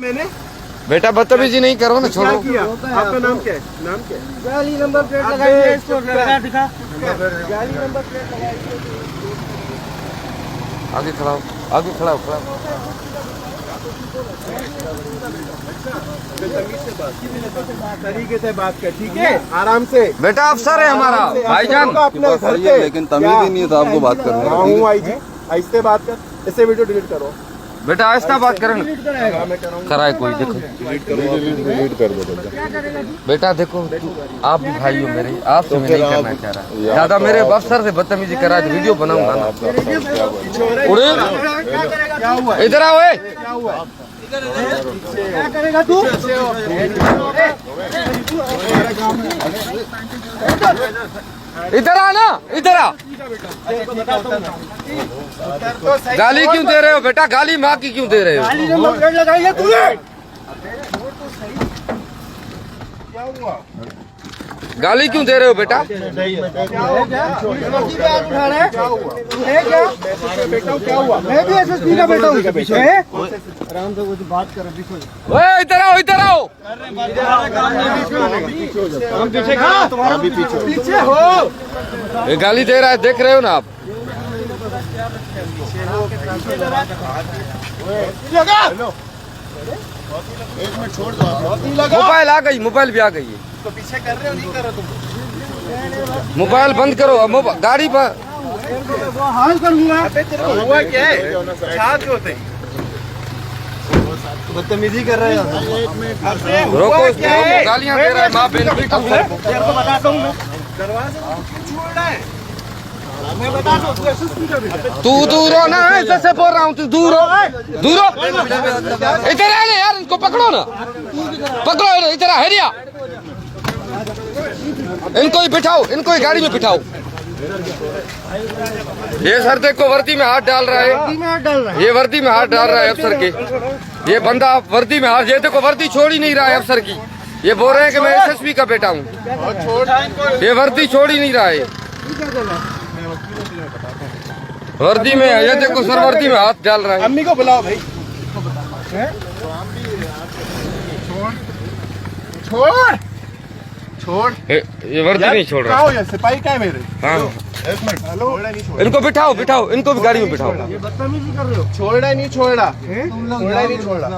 मैंने बेटा बदतमीजी नहीं करो ना, छोड़ो। आपका नाम क्या है? नाम क्या है? गाड़ी नंबर प्लेट लगाइए इसको, दिखा गाड़ी नंबर प्लेट लगाइए। आगे खड़ा हो, आगे खड़ा हो, तरीके से बात कर, ठीक है? आराम से। बेटा अफसर है हमारा भाईजान। अपने घर पे लेकिन तमीज ही नहीं है तो आपको बात करनी है। हूँ आई जी, ऐसे बात कर, इससे वीडियो डिलीट करो। बेटा ऐसा बात करें कराए कोई, देखो डिलीट कर दो। बेटा देखो, आप भी भाई हो मेरे, आपसे मैं नहीं करना चाह रहा ज्यादा। मेरे अफसर से बदतमीजी करा तो वीडियो बनाऊंगा ना। इधर आओ, क्या हुआ? क्या करेगा तू? इधर आ ना, इधर आ। गाली क्यों दे रहे हो बेटा? गाली माँ की क्यों दे रहे हो? गाड़ी नंबर प्लेट लगाइए तूने। क्या हुआ? गाली क्यों दे रहे हो बेटा? क्या हुआ? मैं भी एसएसपी का बेटा हूँ। आराम से कुछ बात करो। ओए इधर आओ, इधर आओ। हम पीछे खड़ा, तुम्हारा भी पीछे हो। ये गाली दे रहा है, देख रहे हो ना आप? एक मिनट छोड़ दो। मोबाइल आ गई, मोबाइल भी आ गई है। तो पीछे कर रहे हो, नहीं कर रहे तुम? मोबाइल बंद करो, गाड़ी पर हाल करूंगा। हुआ क्या है? छात्र होते बदतमीजी कर रहे हैं। रोको, गालियां दे रहा है माँ बहन की। बताता हूँ मैं। दरवाजा छोड़ रहा है। मैं बता दूं, तू दूर हो ना, ऐसे से बोल रहा हूँ, तू दूर हो, दूर हो। इधर आ यार, इनको पकड़ो ना, पकड़ो इधर आ, हेरिया। इनको ही बिठाओ, इनको ही गाड़ी में बिठाओ। ये सर देखो वर्दी में हाथ डाल रहा है, ये वर्दी में हाथ डाल रहा है अफसर के। ये बंदा वर्दी में हाथ, ये देखो वर्दी छोड़ ही नहीं रहा है अफसर की। ये बोल रहे हैं कि मैं एसएसपी का बेटा हूँ। ये वर्दी छोड़ ही नहीं रहा है, वर्दी में। ये देखो सर वर्दी में हाथ डाल रहा है। अम्मी को बुलाओ भाई। छोड़ छोड़। ये वर्दी नहीं छोड़ रहा। हो सिपाही क्या है मेरे? हाँ, एक मिनट। हेलो, इनको बिठाओ, बिठाओ, इनको भी गाड़ी में बिठाओ। बदतमीजी कर रहे हो। छोड़ रहा नहीं, छोड़ रहा, छोड़ रहा नहीं, छोड़ रहा।